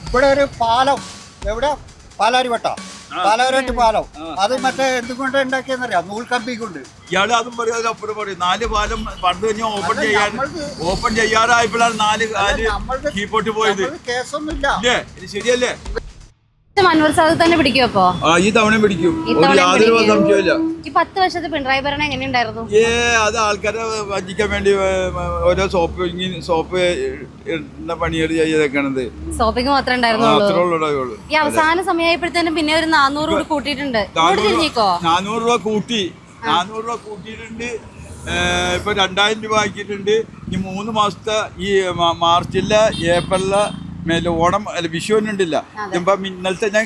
ഇവിടെ ഒരു പാലം എവിടെ പാലാരിവട്ട പാലാരിവട്ട് പാലം അത് മറ്റേ എന്തുകൊണ്ട് ഉണ്ടാക്കിയെന്നറിയാം നൂൽക്കമ്പി കൊണ്ട് ഇയാള് അതും പറയും അതിനപ്പുറം പറയും 4 പാലം പണ്ട് കഴിഞ്ഞാൽ ഓപ്പൺ ചെയ്യാറായപ്പോഴാണ് 4 കാല് കീപ്പോട്ട് പോയത്. കേസൊന്നുമില്ല ഇല്ലേ ഇത് ശരിയല്ലേ? അൻവർ സാദത്ത് തന്നെ പിടിക്കും അപ്പോ ഈ തവണ പിടിക്കും, യാതൊരു സംശയമില്ല. ഈ 10 വർഷത്തെ പിണറായി ഭരണം എങ്ങനെയുണ്ടായിരുന്നു? അത് ആൾക്കാരെ വഞ്ചിക്കാൻ വേണ്ടി ഓരോ സോപ്പ് പണിയെടുത്ത് ചെയ്തേക്കണത്. സോപ്പിക്ക് മാത്രമേ ഉണ്ടായിരുന്നുള്ളൂ. ഈ അവസാന സമയമായപ്പോഴത്തേനും പിന്നെ ഒരു 400 കൂടി കൂട്ടിയിട്ടുണ്ട്. 400 രൂപ കൂട്ടി 400 രൂപ കൂട്ടിയിട്ടുണ്ട്. ഇപ്പൊ 2000 രൂപ ആക്കിയിട്ടുണ്ട്. ഈ 3 മാസത്തെ ഈ മാർച്ചിലെ ഏപ്രിലിലെ മേലെ ഓണം അല്ല വിഷുവിനുണ്ടില്ല. ഇപ്പം ഇന്നലത്തെ ഞാൻ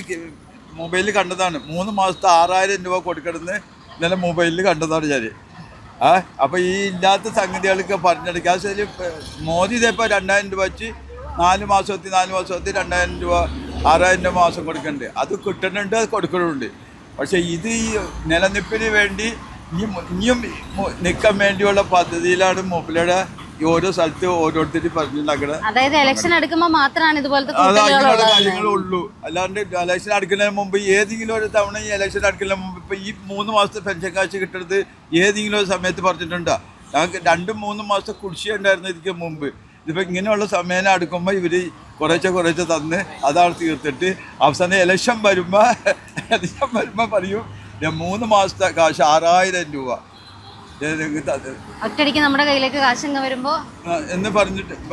മൊബൈലിൽ കണ്ടതാണ്. 3 മാസത്തെ 6000 രൂപ കൊടുക്കണമെന്ന് ഇന്നലെ മൊബൈലിൽ കണ്ടതാണ് ഞാൻ. അപ്പോൾ ഈ ഇല്ലാത്ത സംഗതികളൊക്കെ പറഞ്ഞെടുക്കുക. അത് മോദി ഇതേപ്പോൾ 2000 രൂപ വെച്ച് 4 മാസത്തിൽ 2000 രൂപ 6000 രൂപ മാസം കൊടുക്കുന്നുണ്ട്. അത് കിട്ടുന്നുണ്ട്, അത് കൊടുക്കുന്നുണ്ട്. പക്ഷേ ഇത് ഈ നിലനിൽപ്പിന് വേണ്ടി ഇനിയും നിൽക്കാൻ വേണ്ടിയുള്ള പദ്ധതിയിലാണ് മൂപ്പലയുടെ ഈ ഓരോ സ്ഥലത്ത് ഓരോരുത്തരും പറഞ്ഞിട്ടുണ്ടാക്കണത്. അതായത് ഇലക്ഷൻ അടുക്കുമ്പോൾ മാത്രമാണ് ഇതുപോലത്തെ കാര്യങ്ങളുള്ളൂ. അല്ലാണ്ട് ഇലക്ഷൻ അടുക്കുന്നതിന് മുമ്പ് ഏതെങ്കിലും ഒരു തവണ ഈ ഇലക്ഷൻ അടുക്കുന്നതിന് മുമ്പ് ഇപ്പം ഈ 3 മാസത്തെ പെൻഷൻ കാശ് കിട്ടുന്നത് ഏതെങ്കിലും ഒരു സമയത്ത് പറഞ്ഞിട്ടുണ്ടോ? ഞങ്ങൾക്ക് 2-3 മാസത്തെ കുടിശ്ശിക ഉണ്ടായിരുന്നു ഇതിക്ക് മുമ്പ്. ഇതിപ്പോൾ ഇങ്ങനെയുള്ള സമയം അടുക്കുമ്പോൾ ഇവർ കുറേശ്ശെ തന്ന് അതാണ് തീർത്തിട്ട് അവസാനം ഇലക്ഷൻ വരുമ്പോൾ പറയും 3 മാസത്തെ കാശ് 6000 രൂപ ഒറ്റയടിക്ക് നമ്മുടെ കയ്യിലേക്ക് കാശ് വരുമ്പോ എന്ന്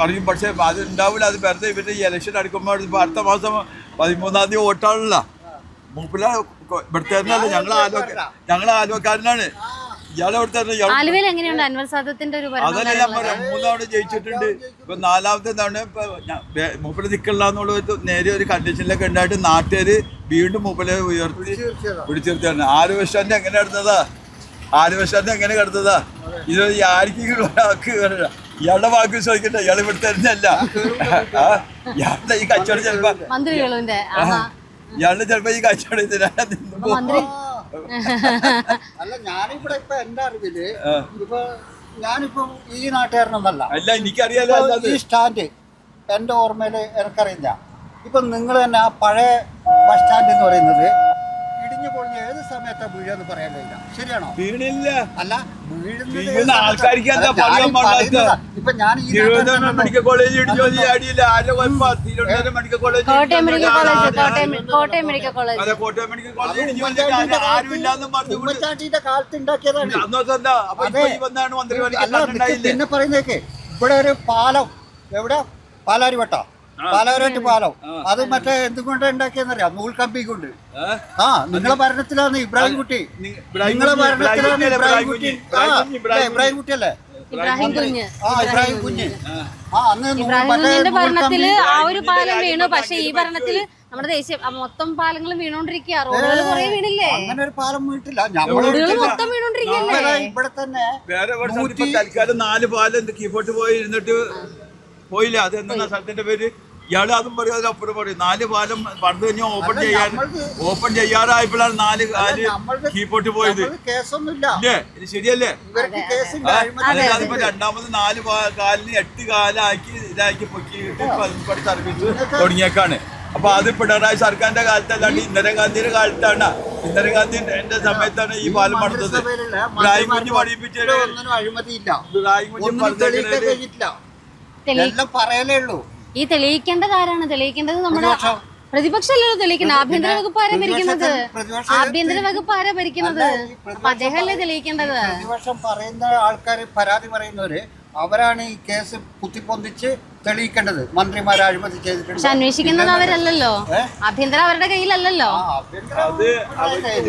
പറയും. പക്ഷെ അത് ഉണ്ടാവില്ല. അത് വെറുതെ ഇവരുടെ ഈ ഇലക്ഷൻ അടുക്കുമ്പോൾ ഇപ്പൊ അടുത്ത മാസം 13-ാം തീയതി വോട്ടാണല്ല. മൂപ്പില ഇവിടുത്തെ ഞങ്ങൾ ആലുവക്കാരനാണ്. ഇയാളെ ഇവിടുത്തെ അതല്ല ഞാൻ പറയാം. 3 തവണ ജയിച്ചിട്ടുണ്ട്. ഇപ്പൊ 4ാമത്തെ തവണ ഇപ്പൊ മൂപ്പില നിൽക്കണ്ടെന്നുള്ള നേരെ ഒരു കണ്ടീഷനിലൊക്കെ ഉണ്ടായിട്ട് നാട്ടുകാര് വീണ്ടും മൂപ്പിലെ ഉയർത്തി പിടിച്ചിരുത്താണ്. 6 വർഷം എങ്ങനെ നടന്നതാ? 6 വർഷം എങ്ങനെ കിടന്നതാ? ഇത് ആർക്കെങ്കിലും ഒരാൾക്ക് ഇയാളുടെ വാക്ക് ചോദിക്കട്ടെ. ഇയാൾ ഇവിടെ തരുന്നല്ല. ഇയാളുടെ ഈ കച്ചവടം ചിലപ്പോ ഇയാളുടെ ചിലപ്പോ ഈ കച്ചവടം അല്ല. ഞാനിവിടെ ഇപ്പൊ എന്റെ അറിവില് ഞാനിപ്പോ ഈ നാട്ടുകാരനൊന്നല്ല. അല്ല, എനിക്കറിയാലോ. ഈ സ്റ്റാൻഡ് എന്റെ ഓർമ്മയില് എനിക്കറിയില്ല. ഇപ്പൊ നിങ്ങൾ തന്നെ ആ പഴയ ബസ് സ്റ്റാൻഡ് എന്ന് പറയുന്നത് ഇടിഞ്ഞു പൊളിഞ്ഞ് ഏത് സമയത്താ വീഴെന്ന് പറയാൻ കഴിയില്ല. ശരിയാണോ? വീണില്ല. അല്ല, വീഴുന്ന ആൾക്കാർക്ക് ഇപ്പൊ ഞാൻ medical college Thiruvananthapuram medical college Kottayam medical college ആരും ഇല്ലാന്നും പറഞ്ഞു ഉമ്മൻചാണ്ടിയുടെ കാലത്ത് ഉണ്ടാക്കിയതാണ്. മന്ത്രി പിന്നെ പറയുന്നേക്ക് ഇവിടെ ഒരു പാലം എവിടെ പാലാരിവട്ട പാലാരിവട്ട് പാലം അത് മറ്റേ എന്തുകൊണ്ട് ഉണ്ടാക്കിയെന്നറിയാം നൂൽക്കമ്പി കൊണ്ട്. നിങ്ങളെ ഭരണത്തിലാണ് ഇബ്രാഹിം കുട്ടി. നിങ്ങളെ ഭരണത്തിലാണ് ഇബ്രാഹിം കുട്ടി. ഇബ്രാഹിം കുട്ടി അല്ലേ? ഇബ്രാഹിം കുഞ്ഞ്. ഇബ്രാഹിം കുഞ്ഞ്. ഇബ്രാഹിം കുഞ്ഞിന്റെ ഭരണത്തില് ആ ഒരു പാലം വീണു. പക്ഷെ ഈ ഭരണത്തില് നമ്മുടെ ദേശീയ മൊത്തം പാലങ്ങളും വീണോണ്ടിരിക്കുക. റോഡുകൾ കുറെ വീണില്ലേ? അങ്ങനെ ഒരു പാലം വീണിട്ടില്ല. മൊത്തം വീണോണ്ടിരിക്കല്ലേ? ഇവിടെ തന്നെ തൽക്കാലം 4 പാലം കീപ്പോട്ട് പോയി ഇരുന്നിട്ട് പോയില്ല. അതെന്താ സ്ഥലത്തിന്റെ പേര്? ഇയാള് അതും പറയും അതിനപ്പുറം പറയും. 4 പാലം പണ്ട് കഴിഞ്ഞാൽ ഓപ്പൺ ചെയ്യാറായപ്പോഴാണ് 4 കാല് കീപ്പോട്ട് പോയത്. ഇല്ലേ ഇത് ശരിയല്ലേ? അതിപ്പോ രണ്ടാമത് 4 കാലിന് 8 കാലാക്കി ഇതാക്കി പൊക്കി സർവീസ് തുടങ്ങിയേക്കാണ്. അപ്പൊ അത് പിണറായി സർക്കാരിന്റെ കാലത്തല്ലാണ്ട് ഇന്ദിരാഗാന്ധിയുടെ കാലത്താണ്. ഇന്ദിരാഗാന്ധിന്റെ സമയത്താണ് ഈ പാലം പണിതത്. ഇബ്രാഹിം കുഞ്ഞ് പഠിപ്പിച്ചത്. ഇബ്രാഹിം കുഞ്ഞ് പറഞ്ഞിട്ടില്ല. എല്ലാം പറയലേ ഉള്ളൂ. ഈ തെളിയിക്കേണ്ടത് ആരാണ്? തെളിയിക്കേണ്ടത് നമ്മുടെ പ്രതിപക്ഷമല്ലല്ലോ തെളിയിക്കുന്നത്. ആഭ്യന്തര വകുപ്പ് ആരാ ഭരിക്കുന്നത്? ആഭ്യന്തര വകുപ്പ് ആരാ ഭരിക്കുന്നത്? അപ്പൊ അദ്ദേഹമല്ലേ തെളിയിക്കേണ്ടത്? പ്രതിപക്ഷം പറയുന്ന ആൾക്കാർ, പരാതി പറയുന്നവര് അവരാണ് ഈ കേസ് കുത്തിപ്പൊന്തിച്ച് തെളിയിക്കേണ്ടത്. മന്ത്രിമാരെ അഴിമതി ചെയ്തിട്ടുണ്ട്. പക്ഷെ അന്വേഷിക്കുന്നത് അവരല്ലല്ലോ. ആഭ്യന്തര അവരുടെ കയ്യിലല്ലല്ലോ. അത്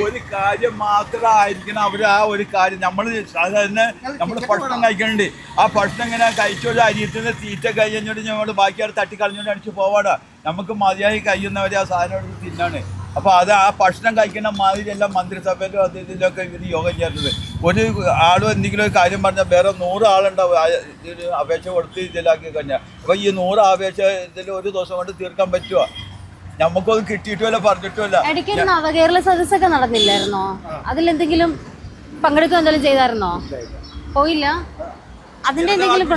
ഒരു കാര്യം മാത്രമായിരിക്കണം. അവര് ആ ഒരു കാര്യം നമ്മള് സാധാരണ നമ്മള് ഭക്ഷണം കഴിക്കണുണ്ട്. ആ ഭക്ഷണം ഇങ്ങനെ കഴിച്ചോണ്ട് അരിയത്തിന് തീറ്റ കഴിഞ്ഞോണ്ട് ഞങ്ങൾ ബാക്കിയാൾ തട്ടിക്കളഞ്ഞോണ്ട് അടിച്ച് പോവാടാ. നമുക്ക് മതിയായി കഴിയുന്നവരെ ആ സാധനം എടുത്ത് തിന്നാണ്. അപ്പോൾ അത് ആ ഭക്ഷണം കഴിക്കുന്ന മാതിരിയെല്ലാം മന്ത്രിസഭയിലും അതിലൊക്കെ ഇവർ യോഗം ചേർന്നത്. ഒരു ആളും എന്തെങ്കിലും ഒരു കാര്യം പറഞ്ഞാൽ വേറെ 100 ആളുണ്ടാവും അപേക്ഷ കൊടുത്ത് ഇതിലാക്കി കഴിഞ്ഞാൽ. അപ്പോൾ ഈ 100 അപേക്ഷ ഇതിൽ ഒരു ദിവസം കൊണ്ട് തീർക്കാൻ പറ്റുമോ? നമുക്കൊന്നും കിട്ടിയിട്ടുമല്ല, പറഞ്ഞിട്ടുമല്ല. ഇടയ്ക്ക് നവകേരള സദസ്സൊക്കെ നടന്നില്ലായിരുന്നോ? അതിലെന്തെങ്കിലും പങ്കെടുക്കുക എന്തെങ്കിലും ചെയ്തായിരുന്നോ? പോയില്ല. അതിന്റെ എന്തെങ്കിലും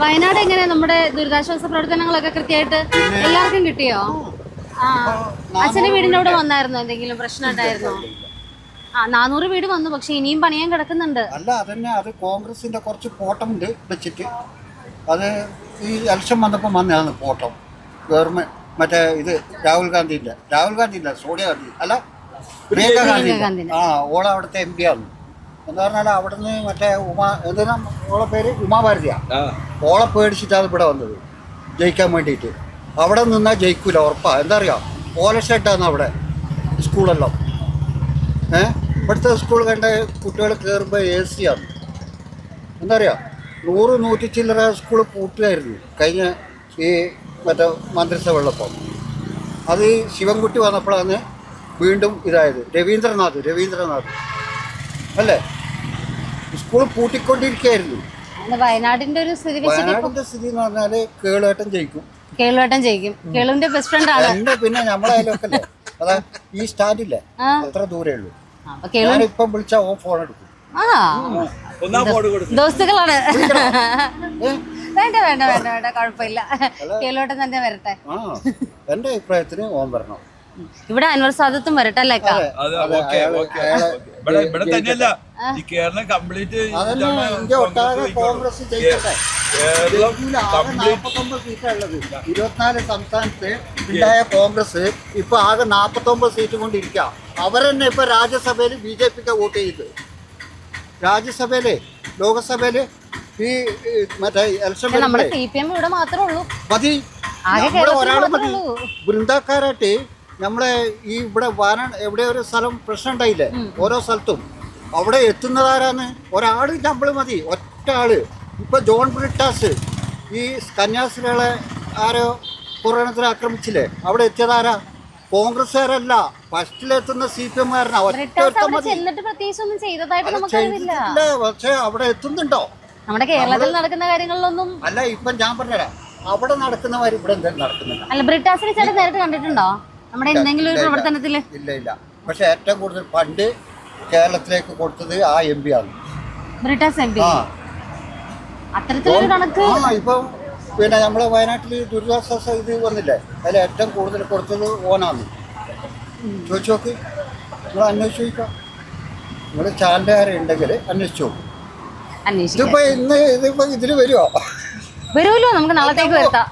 വയനാട് എങ്ങനെ നമ്മുടെ ദുരിതാശ്വാസ പ്രവർത്തനങ്ങളൊക്കെ കൃത്യമായിട്ട് എല്ലാവർക്കും കിട്ടിയോ? ആ അച്ഛന്റെ വീടിന്റെ അവിടെ വന്നായിരുന്നോ? എന്തെങ്കിലും പ്രശ്നം ഉണ്ടായിരുന്നോ? 400 വീട് വന്നു, പക്ഷെ ഇനിയും പണിയാൻ കിടക്കുന്നുണ്ട്. അല്ല അതന്നെ, അത് കോൺഗ്രസിന്റെ കുറച്ച് ഫോട്ടമുണ്ട് വെച്ചിട്ട്, അത് ഈ ഇലക്ഷൻ വന്നപ്പോൾ വന്നതാണ് ഫോട്ടോ. ഗവൺമെന്റ് മറ്റേ ഇത് രാഹുൽ ഗാന്ധി ഇല്ല, സോണിയാഗാന്ധി അല്ല, പ്രിയങ്ക ഗാന്ധി. ഓള അവിടുത്തെ MP ആണ്. എന്ന് പറഞ്ഞാൽ അവിടുന്ന് മറ്റേ എന്തിനാ ഓളെ പേര് ഉമാഭാരതിയാ. ഓളെ പേടിച്ചിട്ടാണ് ഇവിടെ വന്നത് ജയിക്കാൻ വേണ്ടിയിട്ട്. അവിടെ നിന്നാൽ ജയിക്കൂല, ഉറപ്പാ. എന്താ അറിയാം, ഓല ഷെഡാണ് അവിടെ സ്കൂളെല്ലാം. ഇവിടുത്തെ സ്കൂൾ കണ്ട കുട്ടികൾ കയറുമ്പോൾ AC ആണ്. എന്താ പറയുക, 100-100 ചില്ലറ സ്കൂൾ പൂട്ടുകയായിരുന്നു കഴിഞ്ഞ ഈ മറ്റേ മന്ത്രിസഭ ഉള്ളപ്പോൾ. അത് ശിവൻകുട്ടി വന്നപ്പോഴാണ് വീണ്ടും ഇതായത്. രവീന്ദ്രനാഥ് അല്ലേ, സ്കൂൾ പൂട്ടിക്കൊണ്ടിരിക്കുകയായിരുന്നു. വയനാടിന്റെ ഒരു സ്ഥിതി എന്ന് പറഞ്ഞാൽ കേളുവേട്ടൻ ജയിക്കും. കേളുവിന്റെ ബെസ്റ്റ് ഫ്രണ്ട് ആണ്. പിന്നെ നമ്മളെ അയലൊക്കെ അതാ ഈ സ്റ്റാൻഡില്ലേ, അത്ര ദൂരേ ഉള്ളൂ. ഞാനിപ്പം വിളിച്ചാ ഓൻ ഫോൺ എടുക്കും. ദോസ്തുക്കളാണ്. വേണ്ട കുഴപ്പമില്ല, കേലോട്ടം തന്നെ വരട്ടെ. എന്റെ അഭിപ്രായത്തിന് ഓൻ വരണം. ഇവിടെ അൻവർ സാദത്തും വരട്ടെ അല്ലേ? ഇവിടെ തന്നെയല്ല, ഈ കേരളം കംപ്ലീറ്റ് ഇന്ത്യ ഒട്ടാകെ കോൺഗ്രസ് ജയിക്കട്ടെ. 49 സീറ്റാണുള്ളത്. 24 സംസ്ഥാനത്ത് ഉണ്ടായ കോൺഗ്രസ് ഇപ്പൊ ആകെ 49 സീറ്റ് കൊണ്ടിരിക്കാം. അവരെന്നെ ഇപ്പൊ രാജ്യസഭയിൽ BJPക്ക് വോട്ട് ചെയ്ത്, രാജ്യസഭയില് ലോകസഭയില് ഈ മറ്റേ ഇലക്ഷൻ ഇവിടെ മാത്രമേ ഉള്ളൂ. മതി, നമ്മളെ ഒരാൾ മതി. വൃന്ദക്കാരായിട്ട് നമ്മളെ ഈ ഇവിടെ എവിടെ ഒരു സ്ഥലം പ്രശ്നം ഉണ്ടായില്ലേ, ഓരോ സ്ഥലത്തും അവിടെ എത്തുന്നതാരാന്ന് ഒരാള് നമ്മൾ മതി, ഒറ്റ ആള്. ഇപ്പൊ ജോൺ ബ്രിട്ടാസ് ഈ കന്യാസ്ത്രീകളെ ആരോ കൊറോണത്തിൽ ആക്രമിച്ചില്ലേ, അവിടെ എത്തിയതാരാ? കോൺഗ്രസ്സുകാരല്ല, ഫസ്റ്റിലെത്തുന്ന CPM-കാരനാ. പക്ഷെ അവിടെ എത്തുന്നുണ്ടോ? നമ്മുടെ കേരളത്തിൽ നടക്കുന്ന കാര്യങ്ങളിലൊന്നും അല്ല. ഇപ്പൊ ഞാൻ പറഞ്ഞുതരാം, അവിടെ നടക്കുന്നവർ ഇവിടെ എന്തെങ്കിലും നടക്കുന്നില്ല. അല്ല, ബ്രിട്ടാസിനെ ചേട്ടൻ നേരിട്ട് കണ്ടിട്ടുണ്ടോ നമ്മുടെ എന്തെങ്കിലും ഒരു പ്രവർത്തനത്തില്? ഇല്ല. പക്ഷെ ഏറ്റവും കൂടുതൽ ഫണ്ട് കേരളത്തിലേക്ക് കൊടുത്തത് ആ MP ആണ്, ബ്രിട്ടാസ് MP. അത്തരത്തിലൊരു കണക്ക് ഇപ്പൊ പിന്നെ നമ്മളെ വയനാട്ടിൽ ദുരിതാശ്വാസ ഇത് വന്നില്ലേ, അതിൽ ഏറ്റവും കൂടുതൽ കൊടുത്തത് ഓനാണ്. ചോദിച്ചു നോക്ക്, നിങ്ങൾ അന്വേഷിച്ച് ചോദിക്കാം. നിങ്ങൾ ചാനലുകാരുണ്ടെങ്കിൽ അന്വേഷിച്ചു നോക്കും. ഇതിപ്പോ ഇതില് വരുമോ? നമുക്ക് നാളത്തേക്ക് വരുത്താം.